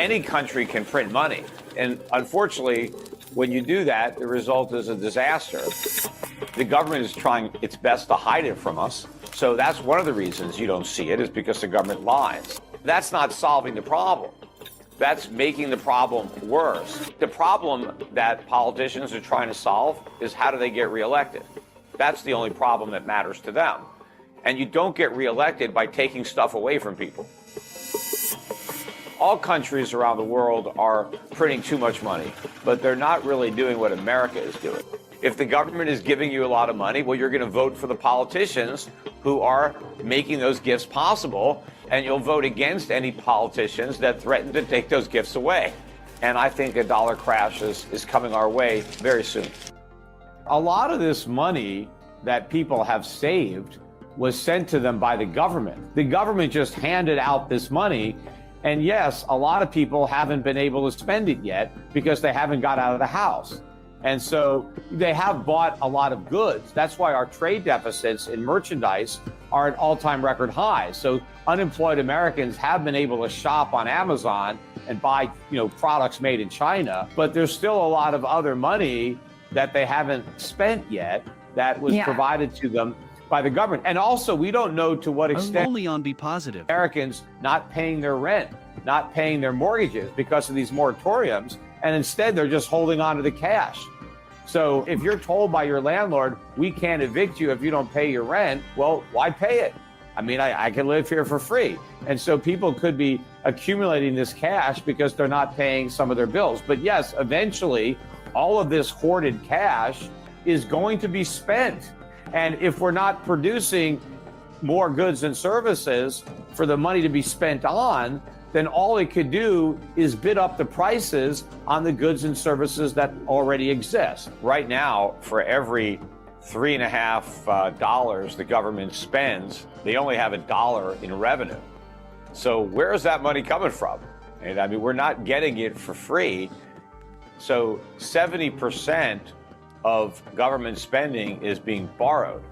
any country can print money. And unfortunately, when you do that, the result is a disaster. The government is trying its best to hide it from us. So that's one of the reasons you don't see it, is because the government lies. That's not solving the problem. That's making the problem worse. The problem that politicians are trying to solve is how do they get reelected? That's the only problem that matters to them. And you don't get reelected by taking stuff away from people. All countries around the world are printing too much money, but they're not really doing what America is doing. If the government is giving you a lot of money, well, you're going to vote for the politicians who are making those gifts possible, and you'll vote against any politicians that threaten to take those gifts away. And I think a dollar crash is coming our way very soon. A lot of this money that people have saved was sent to them by the government. The government just handed out this money. And yes, a lot of people haven't been able to spend it yet because they haven't got out of the house. And so they have bought a lot of goods. That's why our trade deficits in merchandise are at all-time record highs. So unemployed Americans have been able to shop on Amazon and buy, products made in China, but there's still a lot of other money that they haven't spent yet that was provided to them by the government. And also, we don't know to what extent only on Be Positive. Americans not paying their rent, not paying their mortgages because of these moratoriums, and instead they're just holding on to the cash. So if you're told by your landlord, we can't evict you if you don't pay your rent, well, why pay it? I mean, I can live here for free. And so people could be accumulating this cash because they're not paying some of their bills. But yes, eventually, all of this hoarded cash is going to be spent. And if we're not producing more goods and services for the money to be spent on, then all it could do is bid up the prices on the goods and services that already exist. Right now, for every $3.50 the government spends, they only have $1 in revenue. So where is that money coming from? And I mean, we're not getting it for free. So 70% of government spending is being borrowed.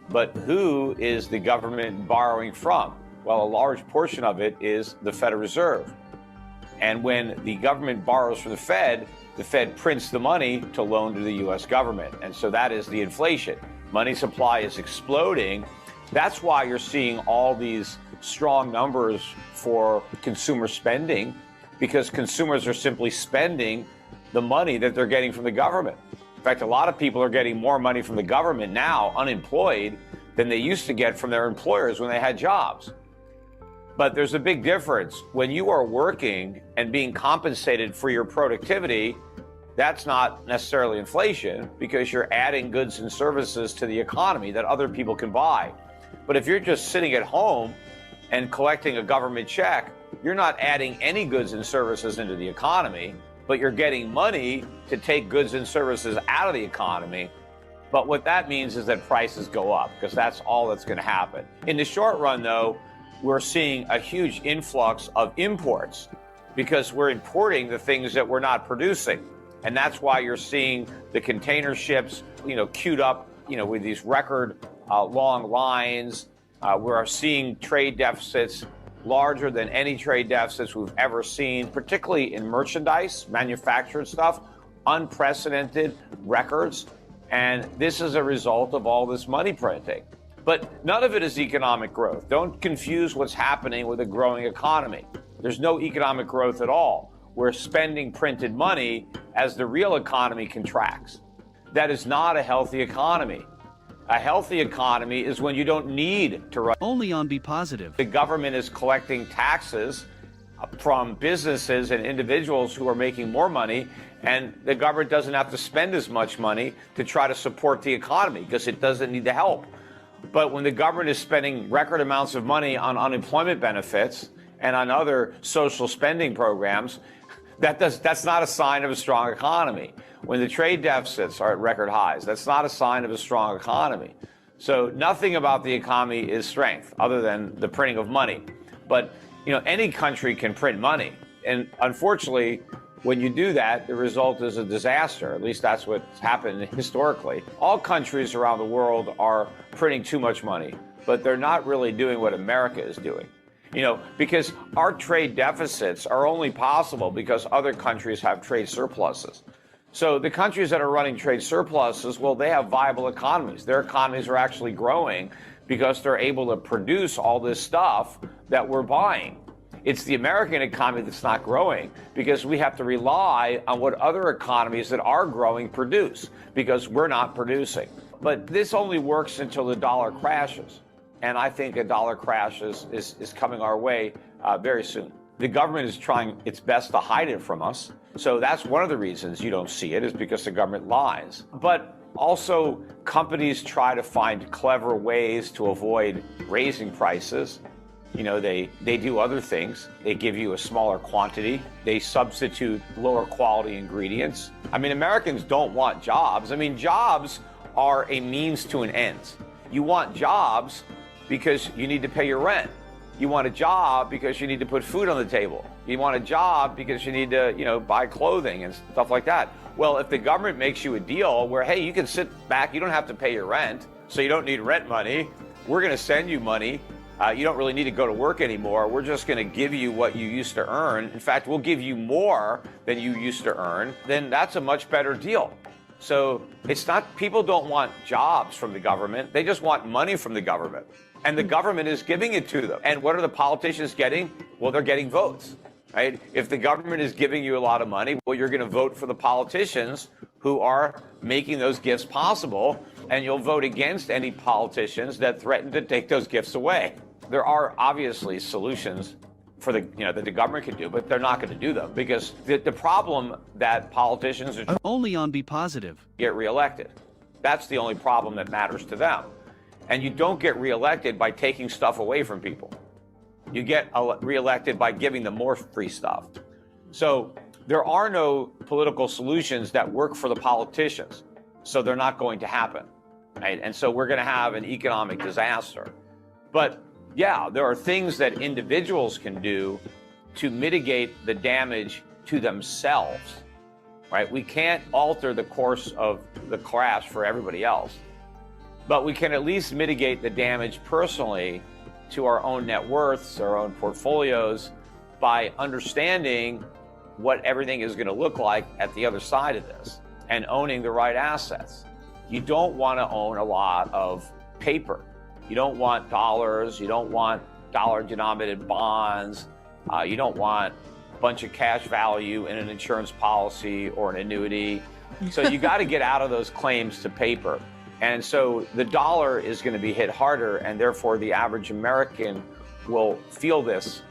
But who is the government borrowing from? Well, a large portion of it is the Federal Reserve. And when the government borrows from the Fed prints the money to loan to the U.S. government. And so that is the inflation. Money supply is exploding. That's why you're seeing all these strong numbers for consumer spending, because consumers are simply spending the money that they're getting from the government. In fact, a lot of people are getting more money from the government now, unemployed, than they used to get from their employers when they had jobs. But there's a big difference. When you are working and being compensated for your productivity, that's not necessarily inflation, because you're adding goods and services to the economy that other people can buy. But if you're just sitting at home and collecting a government check, you're not adding any goods and services into the economy, but you're getting money to take goods and services out of the economy. But what that means is that prices go up, because that's all that's going to happen. In the short run, though, we're seeing a huge influx of imports because we're importing the things that we're not producing. And that's why you're seeing the container ships, queued up, with these record long lines. We're seeing trade deficits larger than any trade deficits we've ever seen, particularly in merchandise, manufactured stuff, unprecedented records. And this is a result of all this money printing. But none of it is economic growth. Don't confuse what's happening with a growing economy. There's no economic growth at all. We're spending printed money as the real economy contracts. That is not a healthy economy. A healthy economy is when you don't need to run. Only on Be Positive. The government is collecting taxes from businesses and individuals who are making more money, and the government doesn't have to spend as much money to try to support the economy because it doesn't need the help. But when the government is spending record amounts of money on unemployment benefits and on other social spending programs, that's not a sign of a strong economy. When the trade deficits are at record highs, that's not a sign of a strong economy. So nothing about the economy is strength other than the printing of money. But any country can print money. And unfortunately, when you do that, the result is a disaster. At least that's what's happened historically. All countries around the world are printing too much money, but they're not really doing what America is doing. because our trade deficits are only possible because other countries have trade surpluses. So the countries that are running trade surpluses, well, they have viable economies. Their economies are actually growing because they're able to produce all this stuff that we're buying. It's the American economy that's not growing because we have to rely on what other economies that are growing produce because we're not producing. But this only works until the dollar crashes. And I think a dollar crash is coming our way very soon. The government is trying its best to hide it from us. So that's one of the reasons you don't see it, is because the government lies. But also, companies try to find clever ways to avoid raising prices. They do other things. They give you a smaller quantity. They substitute lower quality ingredients. Americans don't want jobs. Jobs are a means to an end. You want jobs because you need to pay your rent. You want a job because you need to put food on the table. You want a job because you need to, buy clothing and stuff like that. Well, if the government makes you a deal where, hey, you can sit back, you don't have to pay your rent, so you don't need rent money, we're going to send you money. You don't really need to go to work anymore. We're just going to give you what you used to earn. In fact, we'll give you more than you used to earn. Then that's a much better deal. So it's not, people don't want jobs from the government. They just want money from the government. And the government is giving it to them. And what are the politicians getting? Well, they're getting votes, right? If the government is giving you a lot of money, well, you're going to vote for the politicians who are making those gifts possible. And you'll vote against any politicians that threaten to take those gifts away. There are obviously solutions for that the government can do, but they're not going to do them because the problem that politicians are only on Be Positive get reelected. That's the only problem that matters to them. And you don't get reelected by taking stuff away from people. You get reelected by giving them more free stuff. So there are no political solutions that work for the politicians. So they're not going to happen. Right? And so we're going to have an economic disaster. But yeah, there are things that individuals can do to mitigate the damage to themselves, right? We can't alter the course of the crash for everybody else, but we can at least mitigate the damage personally to our own net worths, our own portfolios, by understanding what everything is going to look like at the other side of this and owning the right assets. You don't want to own a lot of paper. You don't want dollars. You don't want dollar-denominated bonds. You don't want a bunch of cash value in an insurance policy or an annuity. So you got to get out of those claims to paper. And so the dollar is going to be hit harder, and therefore the average American will feel this,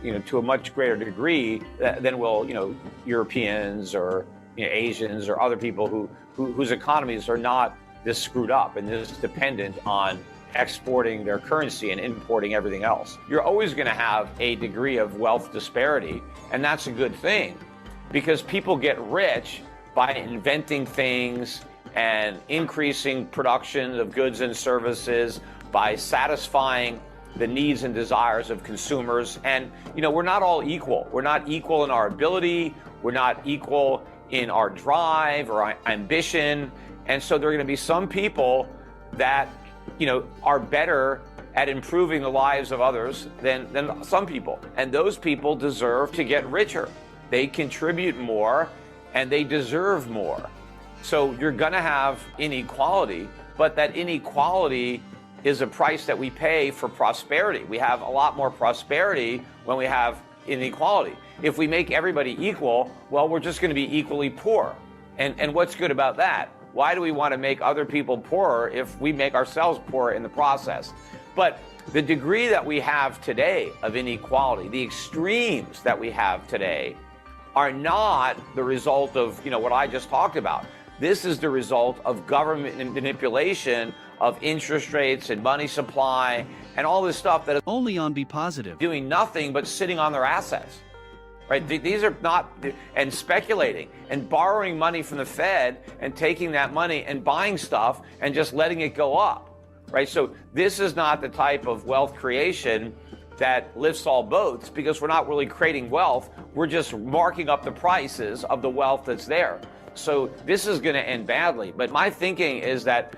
to a much greater degree than will, Europeans or Asians or other people whose economies are not this screwed up and this dependent on exporting their currency and importing everything else. You're always going to have a degree of wealth disparity, and that's a good thing because people get rich by inventing things and increasing production of goods and services, by satisfying the needs and desires of consumers. And, we're not all equal. We're not equal in our ability. We're not equal in our drive or our ambition. And so there are going to be some people that are better at improving the lives of others than some people. And those people deserve to get richer. They contribute more and they deserve more. So you're going to have inequality, but that inequality is a price that we pay for prosperity. We have a lot more prosperity when we have inequality. If we make everybody equal, well, we're just going to be equally poor. And what's good about that? Why do we want to make other people poorer if we make ourselves poorer in the process? But the degree that we have today of inequality, the extremes that we have today, are not the result of what I just talked about. This is the result of government manipulation of interest rates and money supply and all this stuff that is only on Be Positive doing nothing but sitting on their assets. Right? These are not, and speculating and borrowing money from the Fed and taking that money and buying stuff and just letting it go up, right? So this is not the type of wealth creation that lifts all boats because we're not really creating wealth. We're just marking up the prices of the wealth that's there. So this is going to end badly. But my thinking is that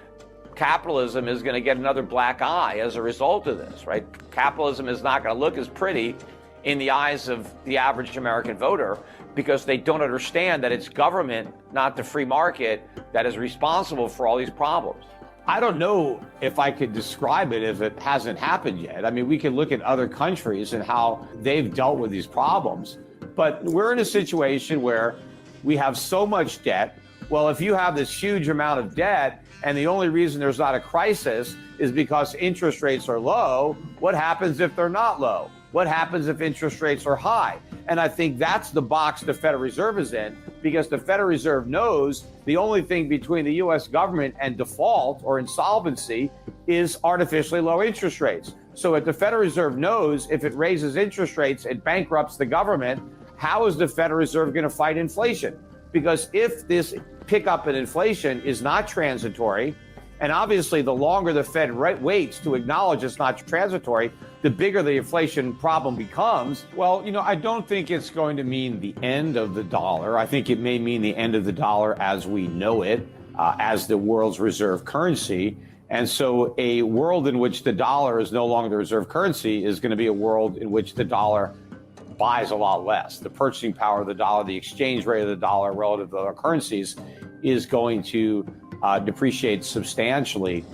capitalism is going to get another black eye as a result of this, right? Capitalism is not going to look as pretty in the eyes of the average American voter because they don't understand that it's government, not the free market, that is responsible for all these problems. I don't know if I could describe it if it hasn't happened yet. I mean, we can look at other countries and how they've dealt with these problems, but we're in a situation where we have so much debt. Well, if you have this huge amount of debt and the only reason there's not a crisis is because interest rates are low, what happens if they're not low? What happens if interest rates are high? And I think that's the box the Federal Reserve is in, because the Federal Reserve knows the only thing between the U.S. government and default or insolvency is artificially low interest rates. So if the Federal Reserve knows if it raises interest rates, it bankrupts the government, how is the Federal Reserve going to fight inflation? Because if this pickup in inflation is not transitory, and obviously the longer the Fed waits to acknowledge it's not transitory, the bigger the inflation problem becomes. Well, I don't think it's going to mean the end of the dollar. I think it may mean the end of the dollar as we know it, as the world's reserve currency. And so a world in which the dollar is no longer the reserve currency is going to be a world in which the dollar buys a lot less. The purchasing power of the dollar, the exchange rate of the dollar relative to other currencies is going to depreciate substantially,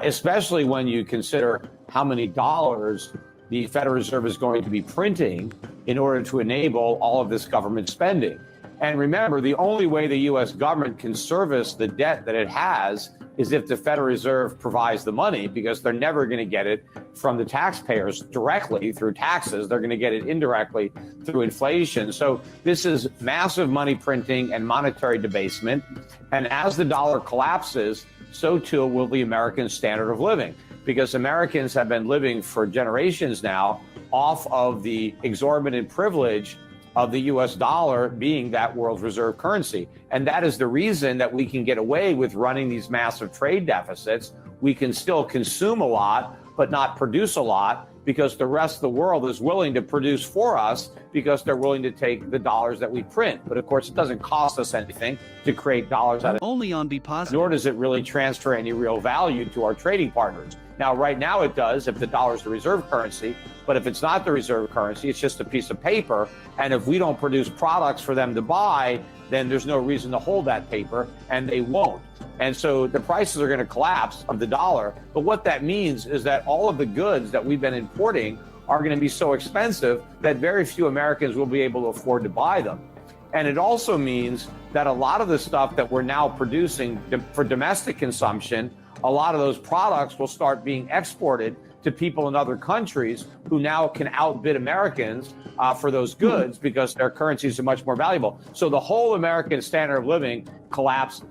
especially when you consider how many dollars the Federal Reserve is going to be printing in order to enable all of this government spending. And remember, the only way the U.S. government can service the debt that it has is if the Federal Reserve provides the money, because they're never going to get it from the taxpayers directly through taxes. They're going to get it indirectly through inflation. So this is massive money printing and monetary debasement. And as the dollar collapses, so too will the American standard of living, because Americans have been living for generations now off of the exorbitant privilege of the U.S. dollar being that world's reserve currency. And that is the reason that we can get away with running these massive trade deficits. We can still consume a lot, but not produce a lot, because the rest of the world is willing to produce for us because they're willing to take the dollars that we print. But of course, it doesn't cost us anything to create dollars out of it. Only on Be Positive. Nor does it really transfer any real value to our trading partners. Now, right now it does if the dollar is the reserve currency, but if it's not the reserve currency, it's just a piece of paper. And if we don't produce products for them to buy, then there's no reason to hold that paper, and they won't. And so the prices are going to collapse of the dollar. But what that means is that all of the goods that we've been importing are going to be so expensive that very few Americans will be able to afford to buy them. And it also means that a lot of the stuff that we're now producing for domestic consumption, a lot of those products will start being exported to people in other countries who now can outbid Americans for those goods because their currencies are much more valuable. So the whole American standard of living collapsed